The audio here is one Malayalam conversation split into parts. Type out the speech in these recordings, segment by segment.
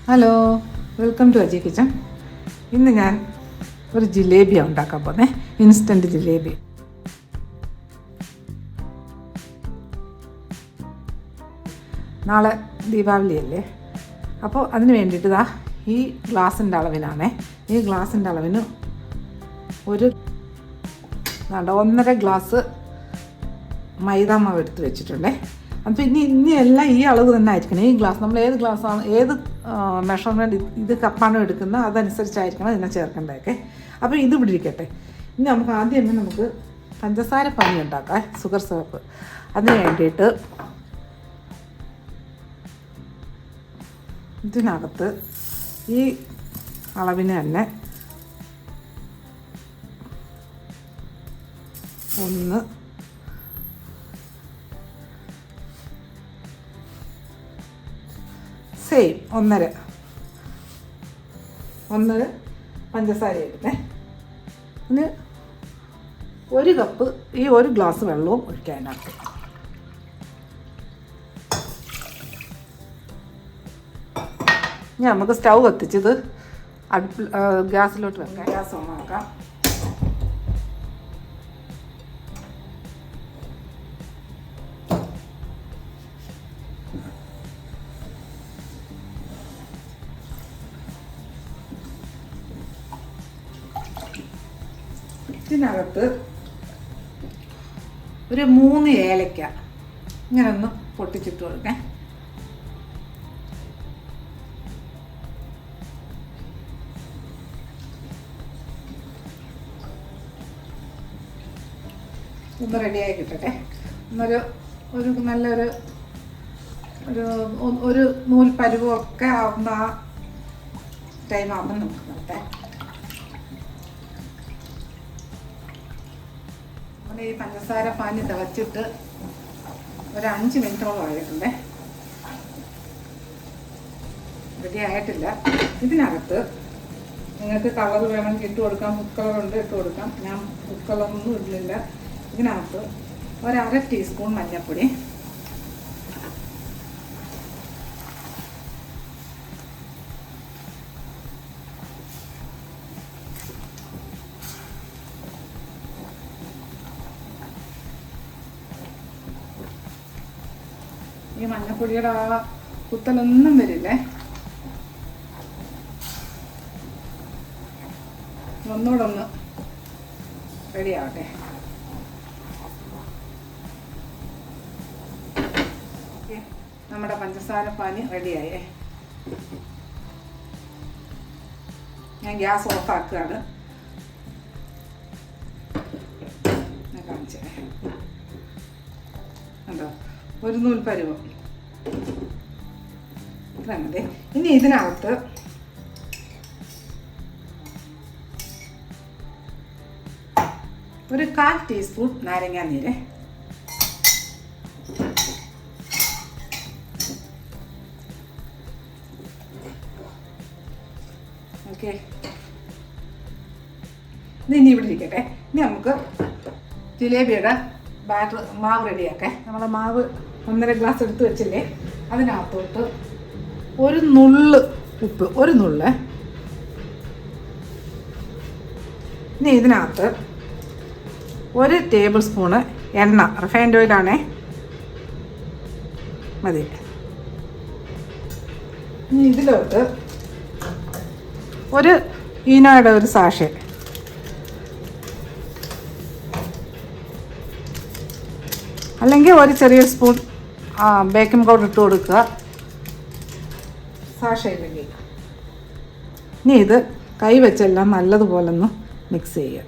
Hello, welcome to Aji kitchen. ഇന്ന് ഞാൻ ഒരു ജിലേബിയാണ് ഉണ്ടാക്കാൻ പോകുന്നത്. ഇൻസ്റ്റൻറ്റ് ജിലേബി. നാളെ ദീപാവലി അല്ലേ, അപ്പോൾ അതിന് വേണ്ടിയിട്ട് ഈ ഗ്ലാസിൻ്റെ അളവിനാണേ. ഈ ഗ്ലാസിൻ്റെ അളവിന് ഒരു 1.5 ഗ്ലാസ് മൈദാമാവ് എടുത്ത് വെച്ചിട്ടുണ്ടേ. അപ്പോൾ ഇനി എല്ലാം ഈ അളവ് തന്നെ ആയിരിക്കണം. ഈ ഗ്ലാസ് നമ്മൾ ഏത് ഗ്ലാസ്സാണ്, ഏത് മെഷർമെൻറ്റ് ഇത് കപ്പാണോ എടുക്കുന്നത് അതനുസരിച്ചായിരിക്കണം ഇതിനെ ചേർക്കേണ്ടതൊക്കെ. അപ്പോൾ ഇത് ഇവിടെ ഇരിക്കട്ടെ. ഇനി നമുക്ക് പഞ്ചസാര പാനി ഉണ്ടാക്കാം, ഷുഗർ സിറപ്പ്. അതിന് വേണ്ടിയിട്ട് ഇതിനകത്ത് ഈ അളവിന് തന്നെ 1 സെയിം 1.5 പഞ്ചസാര എടുത്തേ. പിന്നെ 1 കപ്പ് ഈ 1 ഗ്ലാസ് വെള്ളവും ഒഴിക്കാനകത്ത്. ഇനി നമുക്ക് സ്റ്റൗ കത്തിച്ചത് അടുപ്പിൽ ഗ്യാസിലോട്ട് വെക്കാം. ഗ്യാസ് ഓണാക്കാം. ഇതിനകത്ത് ഒരു 3 ഏലക്ക ഇങ്ങനെ ഒന്ന് പൊട്ടിച്ചിട്ട് കൊടുക്കാം. ഒന്ന് റെഡിയായി കിട്ടട്ടെ. ഒരു നല്ലൊരു ഒരു നൂൽ പരുവമൊക്കെ ആവുന്ന ആ ടൈം ആവുമ്പോൾ നമുക്ക് നിർത്താം. ഈ പഞ്ചസാര പാനി തിളച്ചിട്ട് ഒരു 5 മിനിറ്റോളം ആയിട്ടുണ്ടേ. റെഡി ആയിട്ടില്ല. ഇതിനകത്ത് നിങ്ങൾക്ക് കളർ വേണമെങ്കിൽ ഇട്ട് കൊടുക്കാം. ഫുഡ് കളറുണ്ട്, ഇട്ട് കൊടുക്കാം. ഞാൻ ഫുഡ് കളറൊന്നും ഇടുന്നില്ല. ഇതിനകത്ത് 1/2 ടീസ്പൂൺ മഞ്ഞൾപ്പൊടി, ഈ മഞ്ഞപ്പൊടിയുടെ ആ കുത്തലൊന്നും വരില്ലേ. ഒന്നുകൂടെ ഒന്ന് റെഡി ആവട്ടെ. നമ്മുടെ പഞ്ചസാര പാനി റെഡിയായേ. ഞാൻ ഗ്യാസ് ഓഫാക്കുകയാണ്. ഞാൻ കാണിച്ചേ കണ്ടോ, ഒരു നൂൽ പരുവം ഇത്രയുണ്ട്. ഇനി ഇതിനകത്ത് ഒരു 1/4 ടീസ്പൂൺ നാരങ്ങാനീര്, ഓക്കെ. ഇനി ഇവിടെ ഇരിക്കട്ടെ. ഇനി നമുക്ക് ജിലേബിയുടെ മാവ് റെഡിയാക്കാം. നമ്മളെ മാവ് 1.5 ഗ്ലാസ് എടുത്ത് വെച്ചില്ലേ, അതിനകത്തോട്ട് ഒരു നുള്ള് ഉപ്പ്, ഒരു നുള്ള്. ഇനി ഇതിനകത്ത് 1 ടേബിൾ സ്പൂണ് എണ്ണ, റിഫൈൻഡ് ഓയിലാണേ, മതി. ഇനി ഇതിലോട്ട് ഒരു ഈനോയുടെ ഒരു സാഷേ, അല്ലെങ്കിൽ ഒരു ചെറിയ സ്പൂൺ ബേക്കിംഗ് പൗഡർ ഇട്ട് കൊടുക്കുക, സാഷയില്ലെങ്കിൽ. ഇനി ഇത് കൈ വെച്ചെല്ലാം നല്ലതുപോലെ ഒന്ന് മിക്സ് ചെയ്യുക.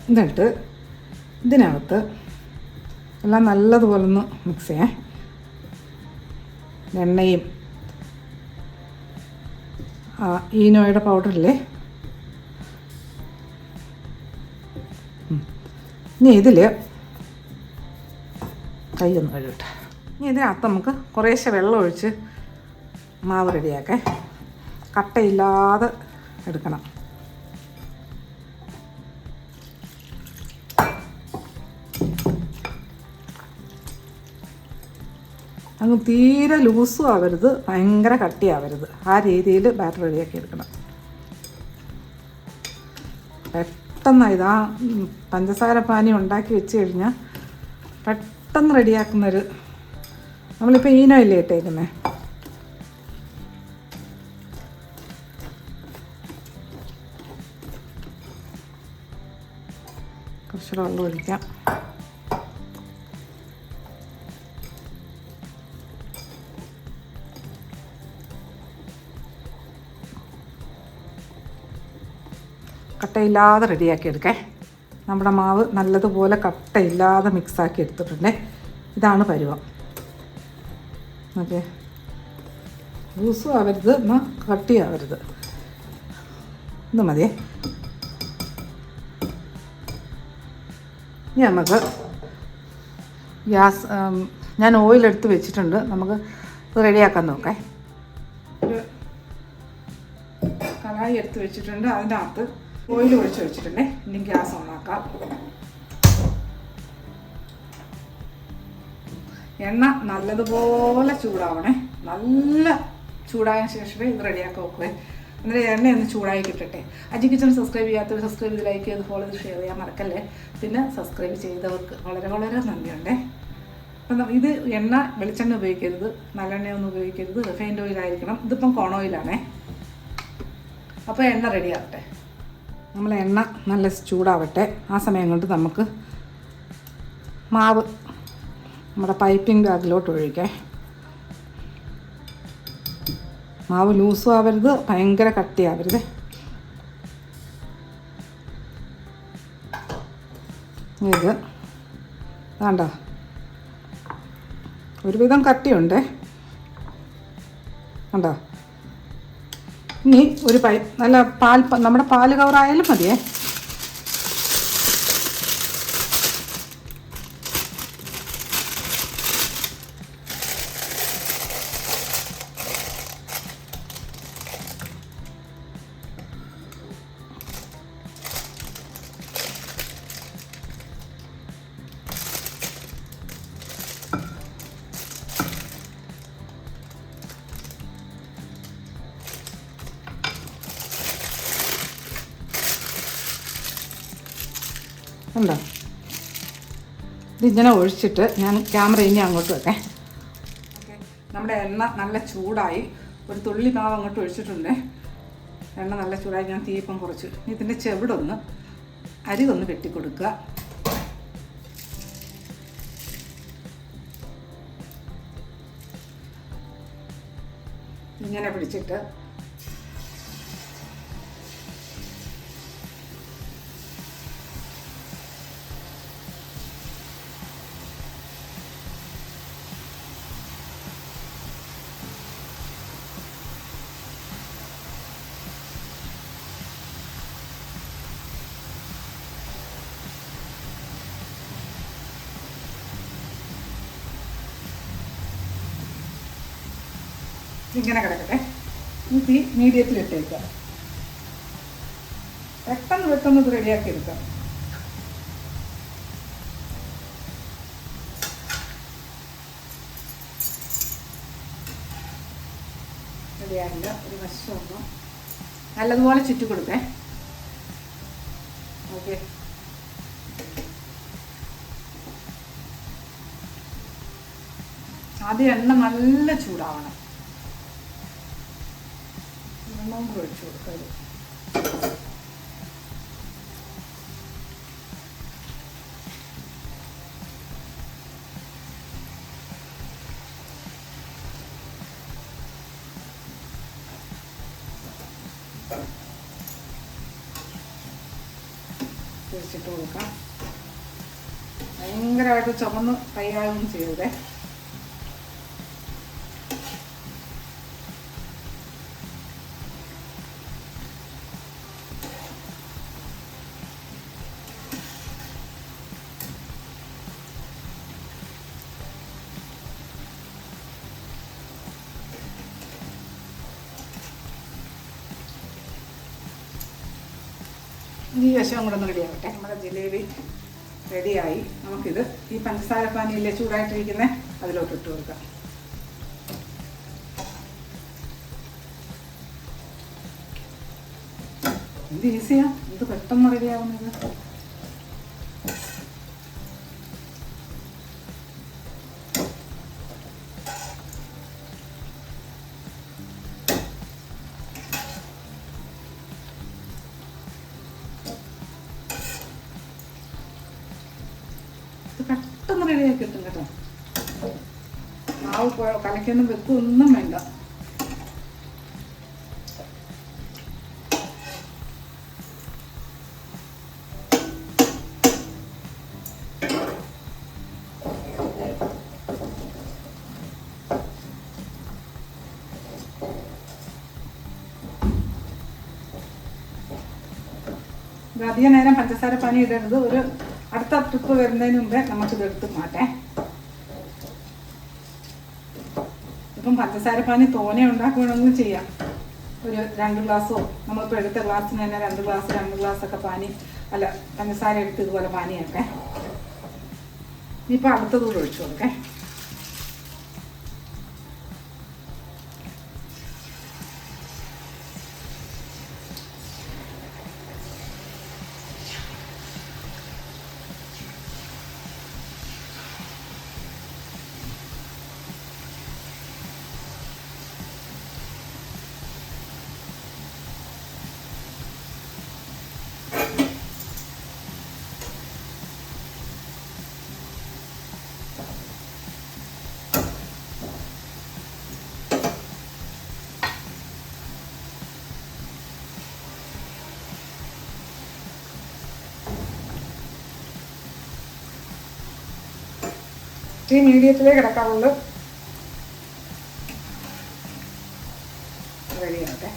എന്നിട്ട് ഇതിനകത്ത് എല്ലാം നല്ലതുപോലെ ഒന്ന് മിക്സ് ചെയ്യാം. എണ്ണയും ഈനോയുടെ പൗഡറില്ലേ. ഇനി ഇതിൽ കൈയൊന്ന് കഴുകട്ടെ. ഇനി ഇതിനകത്ത് നമുക്ക് കുറേശ്ശെ വെള്ളം ഒഴിച്ച് മാവ് റെഡിയാക്കാം. കട്ടയില്ലാതെ എടുക്കണം. അങ്ങ് തീരെ ലൂസും ആവരുത്, ഭയങ്കര കട്ടിയാവരുത്. ആ രീതിയിൽ ബാറ്റർ റെഡിയാക്കി എടുക്കണം. പെട്ടെന്ന് ഇതാ പഞ്ചസാര പാനി ഉണ്ടാക്കി വെച്ച് കഴിഞ്ഞാൽ പെട്ടെന്ന് റെഡിയാക്കുന്നൊരു, നമ്മളിപ്പോൾ ഈനോയില്ലേ ഇട്ടേക്കുന്നത്, കുറച്ചുകൂടെ വെള്ളം ഒഴിക്കാം. കട്ടയില്ലാതെ റെഡിയാക്കി എടുക്കേ. നമ്മുടെ മാവ് നല്ലതുപോലെ കട്ടയില്ലാതെ മിക്സാക്കി എടുത്തിട്ടുണ്ടേ. ഇതാണ് പരുവം. ഓക്കെ, ലൂസും ആവരുത് എന്നാൽ കട്ടിയാവരുത്. ഇത് മതിയേ. ഇനി നമുക്ക് ഗ്യാസ്, ഞാൻ ഓയിലെടുത്ത് വെച്ചിട്ടുണ്ട്, നമുക്ക് ഇത് റെഡിയാക്കാൻ നോക്കേ. ഒരു കടായി എടുത്ത് വെച്ചിട്ടുണ്ട്, അതിനകത്ത് ഓയിൽ ഒഴിച്ച് വെച്ചിട്ടുണ്ടേ. ഇനി ഗ്യാസ് ഓണാക്കാം. എണ്ണ നല്ലതുപോലെ ചൂടാവണേ. നല്ല ചൂടായ ശേഷമേ ഇത് റെഡിയാക്കി വെക്കുവേ. എന്നിട്ട് എണ്ണ ഒന്ന് ചൂടായി കിട്ടട്ടെ. അജി കിച്ചൺ സബ്സ്ക്രൈബ് ചെയ്യാത്തവർ സബ്സ്ക്രൈബ് ചെയ്ത്, ലൈക്ക് ചെയ്ത്, ഫോളോ ചെയ്ത്, ഷെയർ ചെയ്യാൻ മറക്കല്ലേ. പിന്നെ സബ്സ്ക്രൈബ് ചെയ്തവർക്ക് വളരെ വളരെ നന്ദിയുണ്ടേ. അപ്പം ഇത് എണ്ണ വെളിച്ചെണ്ണ ഉപയോഗിക്കരുത്, നല്ലെണ്ണയൊന്നും ഉപയോഗിക്കരുത്, റിഫൈൻഡ് ഓയിലായിരിക്കണം. ഇതിപ്പം കോൺ ഓയിലാണേ. അപ്പോൾ എണ്ണ റെഡിയാവട്ടെ. നമ്മൾ എണ്ണ നല്ല ചൂടാവട്ടെ. ആ സമയം കൊണ്ട് നമുക്ക് മാവ് നമ്മുടെ പൈപ്പിംഗ് ബാഗിലോട്ട് ഒഴിക്കാം. മാവ് ലൂസും ആവരുത്, ഭയങ്കര കട്ടിയാവരുത്. ഇത് വേണ്ട, ഒരുവിധം കട്ടിയുണ്ട് കണ്ടോ. ഇനി ഒരു നല്ല പാൽ, നമ്മുടെ പാല് കവറായാലും മതിയേ. ഉണ്ടോ? ഇതിങ്ങനെ ഒഴിച്ചിട്ട് ഞാൻ ക്യാമറ ഇനി അങ്ങോട്ട് വെക്കേ. ഓക്കെ, നമ്മുടെ എണ്ണ നല്ല ചൂടായി. ഒരു തുള്ളി മാവ് അങ്ങോട്ട് ഒഴിച്ചിട്ടുണ്ട്. എണ്ണ നല്ല ചൂടായി. ഞാൻ തീപ്പം കുറച്ച് ഇതിൻ്റെ ചെവിടൊന്ന് അരികൊന്ന് വെട്ടിക്കൊടുക്കുക. ഇങ്ങനെ പിടിച്ചിട്ട് ഇങ്ങനെ കിടക്കട്ടെ. തീ മീഡിയത്തിലിട്ടേക്കാം. പെട്ടെന്ന് ഇത് റെഡിയാക്കി എടുക്കാം. റെഡിയാകില്ല. ഒരു വശമൊന്നും നല്ലതുപോലെ ചുറ്റി കൊടുക്കേ. ഓക്കെ, ആദ്യം എണ്ണ നല്ല ചൂടാവണം. വെള്ളം കൂടെ ഒഴിച്ചു കൊടുക്കരുത്. തിരിച്ചിട്ട് കൊടുക്കാം. ഭയങ്കരമായിട്ട് ചുമന്ന് കൈകാര്യം ചെയ്തേ. ഈ വശം കൂടെ ഒന്ന് റെഡിയാവട്ടെ. നമ്മുടെ ജിലേബി റെഡിയായി. നമുക്കിത് ഈ പഞ്ചസാര പാനിയില്ലേ ചൂടായിട്ടിരിക്കുന്നത് അതിലോട്ട് ഇട്ട് കൊടുക്കാം. ഇത് ഈസിയാ, ഇത് പെട്ടെന്ന് റെഡിയാവുന്നത്. പെട്ടെന്ന് റെഡിയാക്കി കിട്ടും കേട്ടോ. മാവ് കലക്കൊന്നും വെക്കൊന്നും വേണ്ട. അധികം നേരം പഞ്ചസാര പാനി ഇടരുത്. ഒരു അടുത്ത ട്രിപ്പ് വരുന്നതിന് മുമ്പേ നമുക്കിത് എടുത്ത് മാറ്റാം. ഇപ്പം പഞ്ചസാര പാനി തോനെ ഉണ്ടാക്കുകയാണെങ്കിൽ ചെയ്യാം. ഒരു 2 ഗ്ലാസ്സോ, നമ്മളിപ്പോൾ എടുത്ത ഗ്ലാസ്സിന് തന്നെ 2 ഗ്ലാസ്സൊക്കെ പാനി അല്ല പഞ്ചസാര എടുത്ത് ഇതുപോലെ പാനിയാക്കേ. ഇനിയിപ്പോൾ അടുത്തതൂടെ ഒഴിച്ചു കൊടുക്കേ. ഈ മീഡിയത്തിലേ കിടക്കാറുള്ളൂ. റെഡിയാകട്ടെ.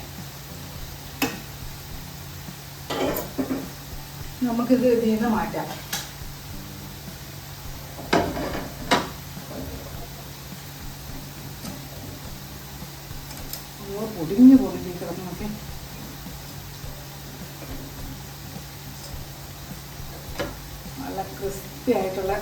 നമുക്കിത് ഇതിൽ നിന്ന് മാറ്റാം. പൊടിഞ്ഞു പോകുന്നില്ല കിടന്നൊക്കെ. നല്ല ക്രിസ്പി ആയിട്ടുള്ള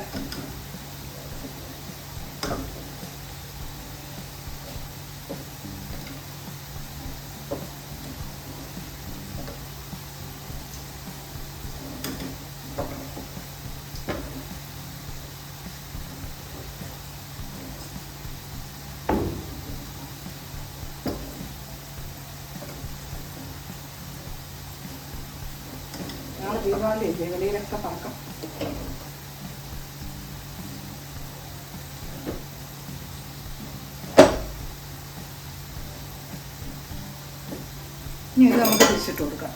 ദീപാവലി ഇല്ലേ, വെളിയിലൊക്കെ പറക്കാം. ഇനി ഇത് നമുക്ക് തിരിച്ചിട്ട് കൊടുക്കാം.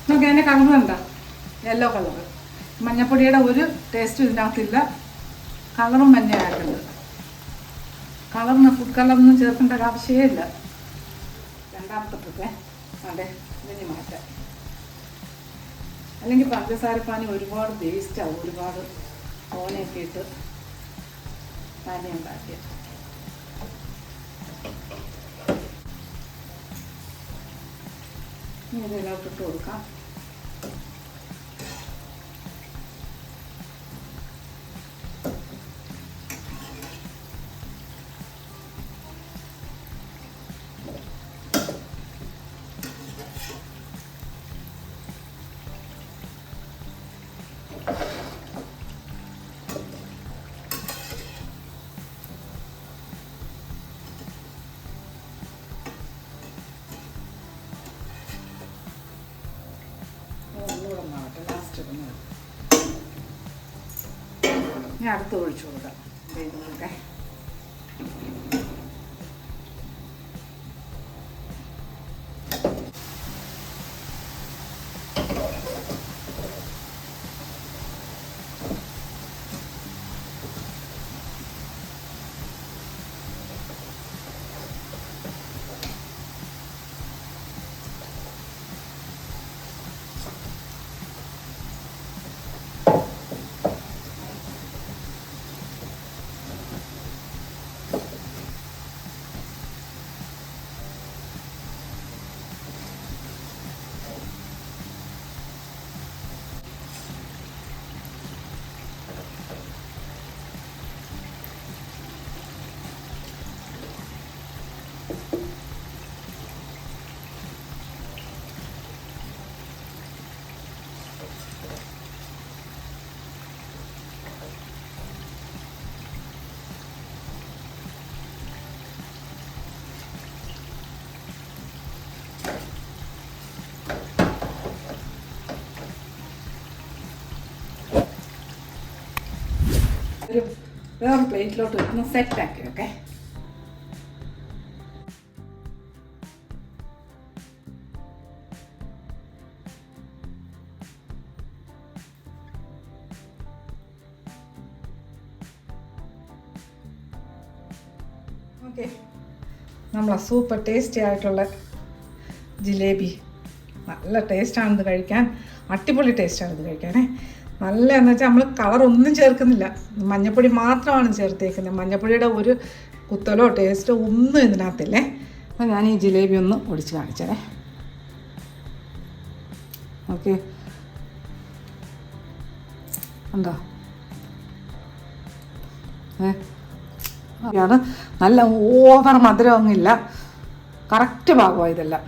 നോക്കി അതിൻ്റെ കളർ എന്താ, യെല്ലോ കളർ. മഞ്ഞപ്പൊടിയുടെ ഒരു ടേസ്റ്റും ഇതിനകത്തില്ല. കളറും മഞ്ഞയായിട്ടുണ്ട്. കളറിന് ഫുഡ് കളറൊന്നും ചേർക്കേണ്ട ഒരു ആവശ്യമേ ഇല്ല. രണ്ടാമത്തെ ട്രിപ്പേ അതെ ഇതിന് മാറ്റാം. അല്ലെങ്കിൽ പഞ്ചസാരപ്പാനി ഒരുപാട് വേസ്റ്റാവും. ഒരുപാട് ഓനയൊക്കെ ഇട്ട് പാനി ഉണ്ടാക്കിയ ഇനി ഇതിലോട്ട് ഇട്ട് കൊടുക്കാം. ഞാൻ അടുത്ത് ഒഴിച്ചു കൊടുക്കാം. ഇതൊക്കെ പ്ലേറ്റിലോട്ട് വെക്കുന്ന സെറ്റാക്കി ഓക്കെ. ഓക്കെ, നമ്മളെ സൂപ്പർ ടേസ്റ്റി ആയിട്ടുള്ള ജിലേബി, നല്ല ടേസ്റ്റാണിത് കഴിക്കാൻ, അടിപൊളി ടേസ്റ്റാണിത് കഴിക്കാനേ. നല്ലതെന്ന് വെച്ചാൽ നമ്മൾ കളറൊന്നും ചേർക്കുന്നില്ല, മഞ്ഞൾപ്പൊടി മാത്രമാണ് ചേർത്തേക്കുന്നത്. മഞ്ഞൾപ്പൊടിയുടെ ഒരു കുത്തലോ ടേസ്റ്റോ ഒന്നും ഇതിനകത്തില്ലേ. അപ്പോൾ ഞാൻ ഈ ജിലേബി ഒന്ന് ഒടിച്ച് കാണിച്ചേ. ഓക്കെ, ഉണ്ടോ? ാണ് നല്ല ഓവർ മധുരമൊന്നുമില്ല, കറക്റ്റ് ഭാഗമാണ് ഇതെല്ലാം.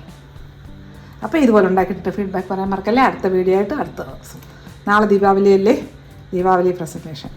അപ്പോൾ ഇതുപോലെ ഉണ്ടാക്കിയിട്ട് ഫീഡ്ബാക്ക് പറയാൻ മറക്കല്ലേ. അടുത്ത വീഡിയോ ആയിട്ട് അടുത്ത ദിവസം. നാളെ ദീപാവലിയല്ലേ, ദീപാവലി പ്രസൻറ്റേഷൻ.